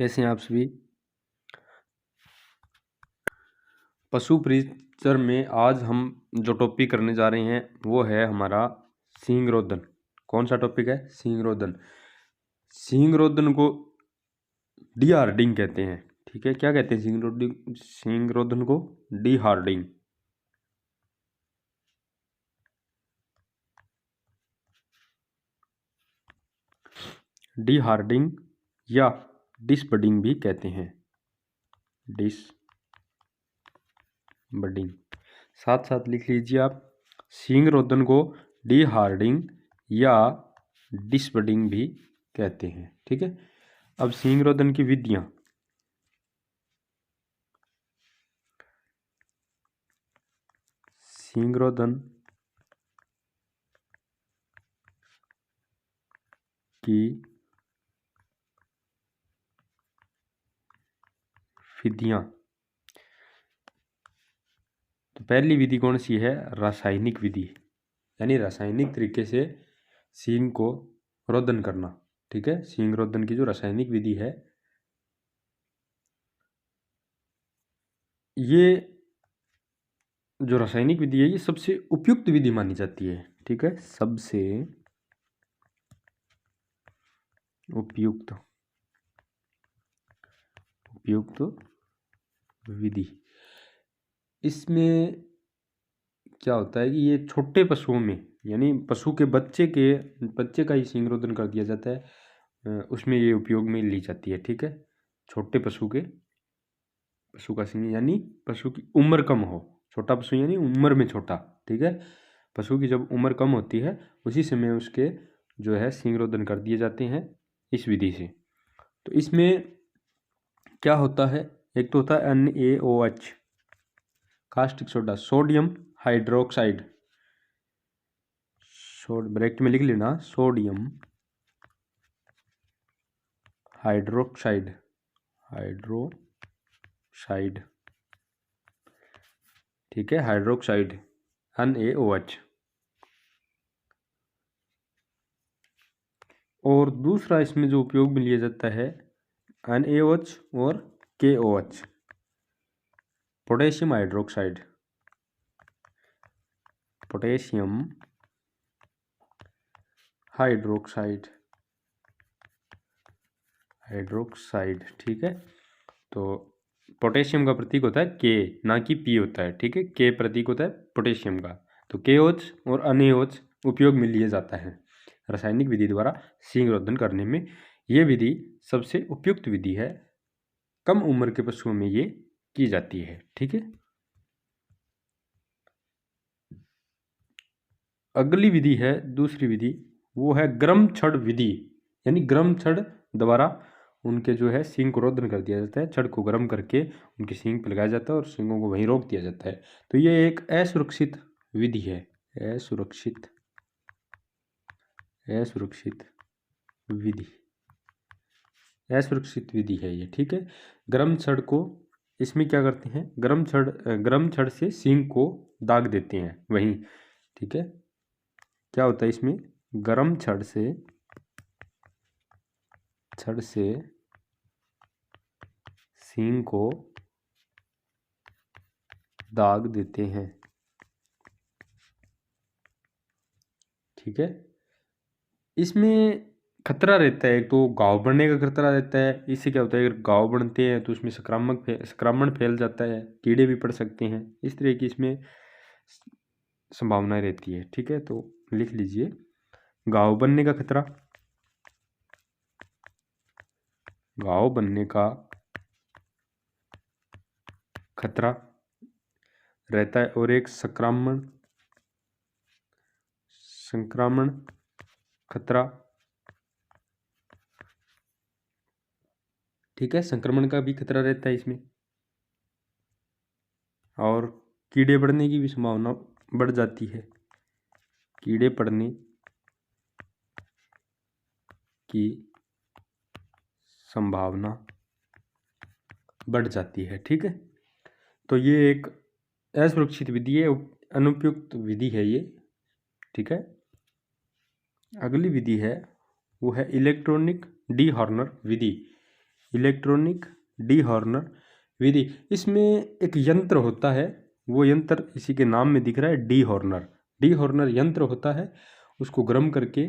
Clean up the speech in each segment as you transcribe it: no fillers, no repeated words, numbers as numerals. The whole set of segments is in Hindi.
कैसे हैं आप सभी। पशु परिचर में आज हम जो टॉपिक करने जा रहे हैं वो है हमारा सींग रोदन। कौन सा टॉपिक है? सींग रोदन। सींग रोदन को डी हार्डिंग कहते हैं। ठीक है, क्या कहते हैं सींग रोदन को? D Hardinge. डी हार्डिंग या डिसबडिंग भी कहते हैं। डिसबडिंग साथ साथ लिख लीजिए आप। सींग रोदन को डी हार्डिंग या डिसबडिंग भी कहते हैं। ठीक है, अब सींग रोदन की विधियां। सींग रोदन की विधियां। तो पहली विधि कौन सी है? रासायनिक विधि, यानी रासायनिक तरीके से सींग को रोदन करना। ठीक है, सींग रोदन की जो रासायनिक विधि है ये जो रासायनिक विधि है ये सबसे उपयुक्त विधि मानी जाती है। ठीक है, सबसे उपयुक्त विधि। इसमें क्या होता है कि ये छोटे पशुओं में, यानी पशु के बच्चे का ही सींग रोदन कर दिया जाता है, उसमें ये उपयोग में ली जाती है। ठीक है, छोटे पशु का सींग, यानी पशु की उम्र कम हो। छोटा पशु यानी उम्र में छोटा। ठीक है, पशु की जब उम्र कम होती है उसी समय उसके जो है सींग रोदन कर दिए जाते हैं इस विधि से। तो इसमें क्या होता है? एक तो होता है NaOH, caustic soda, sodium hydroxide. Bracket में लिख लेना, सोडियम हाइड्रोक्साइड। ठीक है, हाइड्रोक्साइड NaOH। और दूसरा इसमें जो उपयोग में लिया जाता है NaOH और KOH, पोटेशियम हाइड्रोक्साइड। ठीक है, तो पोटेशियम का प्रतीक होता है के, ना कि पी होता है। ठीक है, के प्रतीक होता है पोटेशियम का। तो KOH और NaOH उपयोग में लिए जाता है रासायनिक विधि द्वारा सींग रोदन करने में। ये विधि सबसे उपयुक्त विधि है, कम उम्र के पशुओं में ये की जाती है। ठीक है, अगली विधि है, दूसरी विधि, वो है गर्म छड़ विधि। यानी गर्म छड़ द्वारा उनके जो है सींग को रोदन कर दिया जाता है। छड़ को गर्म करके उनके सींग पर लगाया जाता है और सींगों को वहीं रोक दिया जाता है। तो ये एक असुरक्षित विधि है। असुरक्षित विधि है ये। ठीक है, गर्म छड़ को, इसमें क्या करते हैं, गर्म छड़ से सींग को दाग देते हैं वहीं। ठीक है, क्या होता है इसमें? गर्म छड़ से सींग को दाग देते हैं। ठीक है, इसमें खतरा रहता है, एक तो घाव बढ़ने का खतरा रहता है। इससे क्या होता है, अगर घाव बढ़ते हैं तो उसमें संक्रमण फैल जाता है, कीड़े भी पड़ सकते हैं। इस तरह की इसमें संभावनाएं रहती है। ठीक है, तो लिख लीजिए, घाव बनने का खतरा, रहता है, और एक संक्रामण खतरा। ठीक है, संक्रमण का भी खतरा रहता है इसमें, और कीड़े बढ़ने की भी संभावना बढ़ जाती है। कीड़े पड़ने की संभावना बढ़ जाती है। ठीक है, तो ये एक असुरक्षित विधि है, अनुपयुक्त विधि है ये। ठीक है, अगली विधि है वो है इलेक्ट्रॉनिक डी हॉर्नर विधि। इलेक्ट्रॉनिक डीहॉर्नर विधि। इसमें एक यंत्र होता है, वो यंत्र इसी के नाम में दिख रहा है, डीहॉर्नर। डीहॉर्नर यंत्र होता है, उसको गर्म करके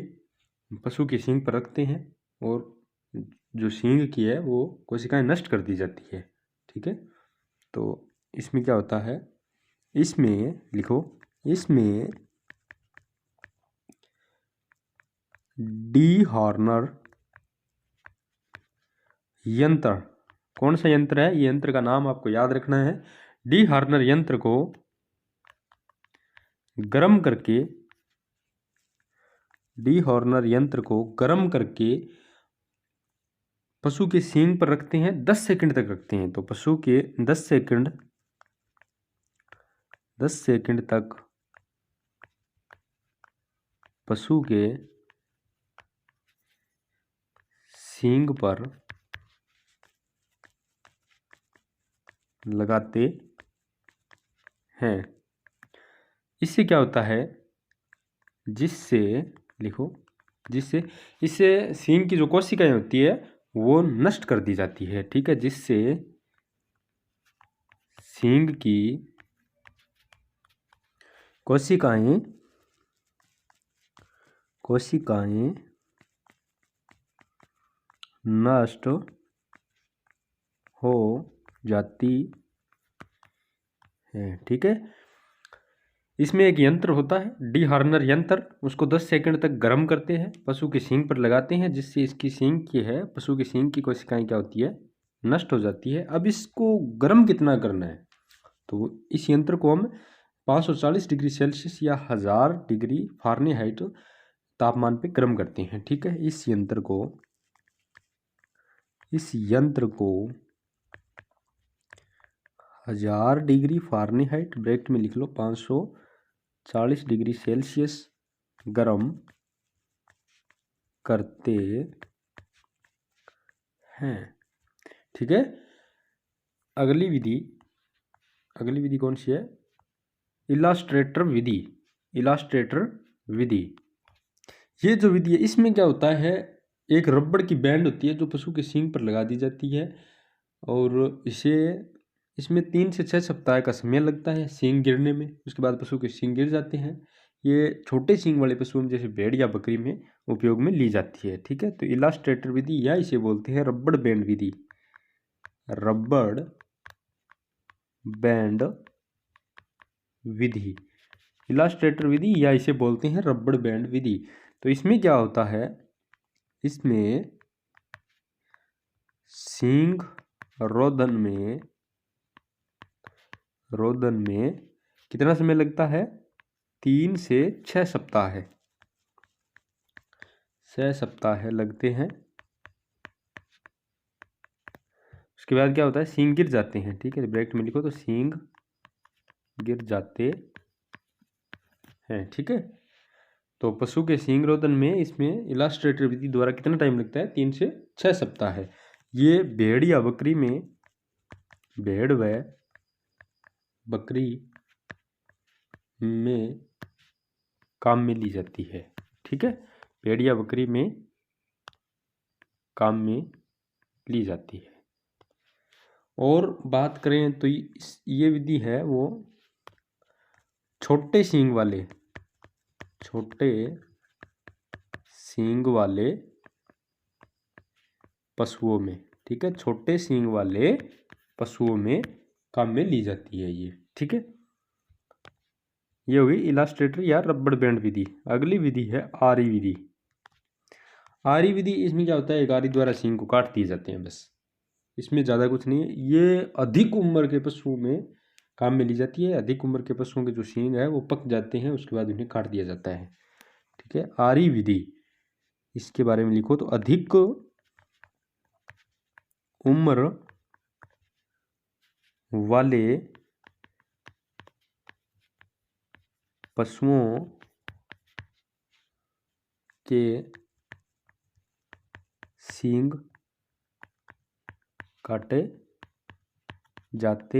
पशु की सींग पर रखते हैं और जो सींग की है वो कोशिकाएं नष्ट कर दी जाती है। ठीक है, तो इसमें क्या होता है, इसमें लिखो, इसमें डीहॉर्नर यंत्र, कौन सा यंत्र है, ये यंत्र का नाम आपको याद रखना है। डीहॉर्नर यंत्र को गर्म करके, डीहॉर्नर यंत्र को गर्म करके पशु के सींग पर रखते हैं, 10 सेकंड तक रखते हैं। तो पशु के 10 सेकंड तक पशु के सींग पर लगाते हैं। इससे क्या होता है, जिससे लिखो, जिससे इससे सींग की जो कोशिकाएं होती है वो नष्ट कर दी जाती है। ठीक है, जिससे सींग की कोशिकाएं नष्ट हो जाती है। ठीक है, इसमें एक यंत्र होता है डीहॉर्नर यंत्र, उसको 10 सेकंड तक गर्म करते हैं, पशु की सींग पर लगाते हैं, जिससे इसकी सींग की है, पशु की सींग की कोशिकाएं क्या होती है, नष्ट हो जाती है। अब इसको गर्म कितना करना है, तो इस यंत्र को हम 540 डिग्री सेल्सियस या 1000 डिग्री फ़ारेनहाइट तापमान पे गर्म करते हैं। ठीक है, इस यंत्र को 1000 डिग्री फ़ारेनहाइट ब्रैकेट में लिख लो 540 डिग्री सेल्सियस गर्म करते हैं। ठीक है, अगली विधि कौन सी है, इलास्ट्रेटर विधि। ये जो विधि है, इसमें क्या होता है, एक रबड़ की बैंड होती है जो पशु के सींग पर लगा दी जाती है और इसमें 3 से 6 सप्ताह का समय लगता है सींग गिरने में। उसके बाद पशु के सींग गिर जाते हैं। ये छोटे सींग वाले पशुओं में जैसे भेड़ या बकरी में उपयोग में ली जाती है। ठीक है, तो इलास्ट्रेटर विधि या इसे बोलते हैं रबड़ बैंड विधि, रबड़ बैंड विधि, इलास्ट्रेटर विधि या इसे बोलते हैं रबड़ बैंड विधि। तो इसमें क्या होता है, इसमें सींग रोदन में कितना समय लगता है, 3 से 6 सप्ताह है, 6 सप्ताह लगते हैं। उसके बाद क्या होता है, सींग गिर जाते हैं। ठीक है, ब्रैकेट में लिखो, तो सींग गिर जाते हैं। ठीक है, तो पशु के सींग रोदन में इसमें इलास्ट्रेटर विधि द्वारा कितना टाइम लगता है, 3 से 6 सप्ताह है। ये भेड़ या बकरी में, भेड़ व बकरी में काम में ली जाती है। ठीक है, भेड़ या बकरी में काम में ली जाती है। और बात करें तो ये विधि है वो छोटे सींग वाले पशुओं में, ठीक है, छोटे सींग वाले पशुओं में काम में ली जाती है ये। ठीक है, ये हुई इलास्ट्रेटर या रबड़ बैंड विधि। अगली विधि है आरी विधि। आरी विधि, इसमें क्या होता है, एक आरी द्वारा सींग को काट दिए जाते हैं, बस इसमें ज़्यादा कुछ नहीं है। ये अधिक उम्र के पशुओं में काम में ली जाती है। अधिक उम्र के पशुओं के जो सींग है वो पक जाते हैं, उसके बाद उन्हें काट दिया जाता है। ठीक है, आरी विधि, इसके बारे में लिखो, तो अधिक उम्र वाले पशुओं के सींग काटे जाते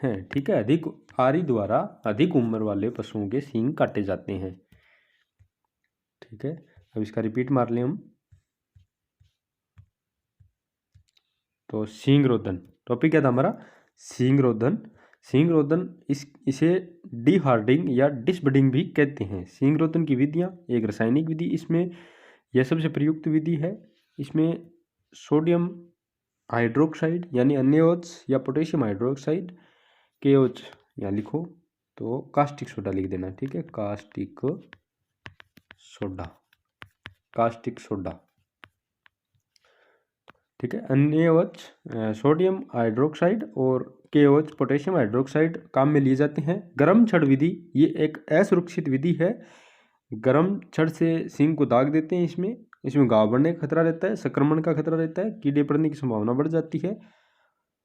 हैं। ठीक है, अधिक आरी द्वारा अधिक उम्र वाले पशुओं के सींग काटे जाते हैं। ठीक है, अब इसका रिपीट मार लें हम। तो सींग रोधन टॉपिक क्या था हमारा, सींग रोधन। सींग रोधन इसे डीहार्डिंग या डिसबडिंग भी कहते हैं। सींग रोधन की विधियाँ, एक रासायनिक विधि, इसमें यह सबसे प्रयुक्त विधि है। इसमें सोडियम हाइड्रोक्साइड यानी NaOH या पोटेशियम हाइड्रोक्साइड KOH यहाँ लिखो, तो कास्टिक सोडा लिख देना, ठीक है, कास्टिक सोडा, कास्टिक सोडा, ठीक है। NaOH सोडियम हाइड्रोक्साइड और KOH पोटेशियम हाइड्रोक्साइड काम में लिए जाते हैं। गर्म छड़ विधि, ये एक असुरक्षित विधि है। गर्म छड़ से सींग को दाग देते हैं, इसमें घाव बढ़ने का खतरा रहता है, संक्रमण का खतरा रहता है, कीड़े पड़ने की संभावना बढ़ जाती है।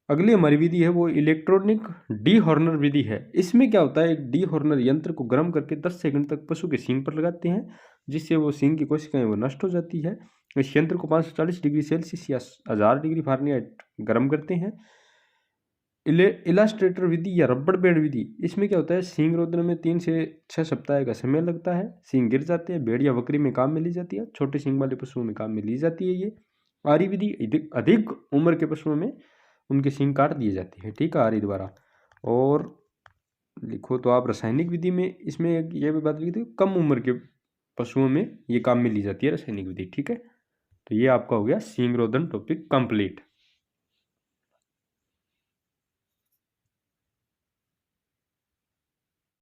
अगली हमारी विधि है वो इलेक्ट्रॉनिक डीहॉर्नर विधि है। इसमें क्या होता है, एक डीहॉर्नर यंत्र को गर्म करके 10 सेकंड तक पशु के सींग पर लगाते हैं, जिससे वो सींग की कोशिकाएं वो नष्ट हो जाती है। इस यंत्र को 540 डिग्री सेल्सियस या 1000 डिग्री फारेनहाइट गर्म करते हैं। इलास्ट्रेटर विधि या रबड़ बैंड विधि, इसमें क्या होता है, सींग रोधन में 3 से 6 सप्ताह का समय लगता है। सींग गिर जाते हैं, भेड़ या बकरी में काम में ली जाती है, छोटे सींग वाले पशुओं में काम में ली जाती है। ये आरी विधि, अधिक उम्र के पशुओं में उनके सींग काट दिए जाते हैं, ठीक है, आरी द्वारा। और लिखो तो आप रासायनिक विधि में, इसमें यह भी बात लिखी थी, कम उम्र के पशुओं में ये काम में ली जाती है रासायनिक विधि, ठीक है। तो ये आपका हो गया सींग रोधन टॉपिक कंप्लीट।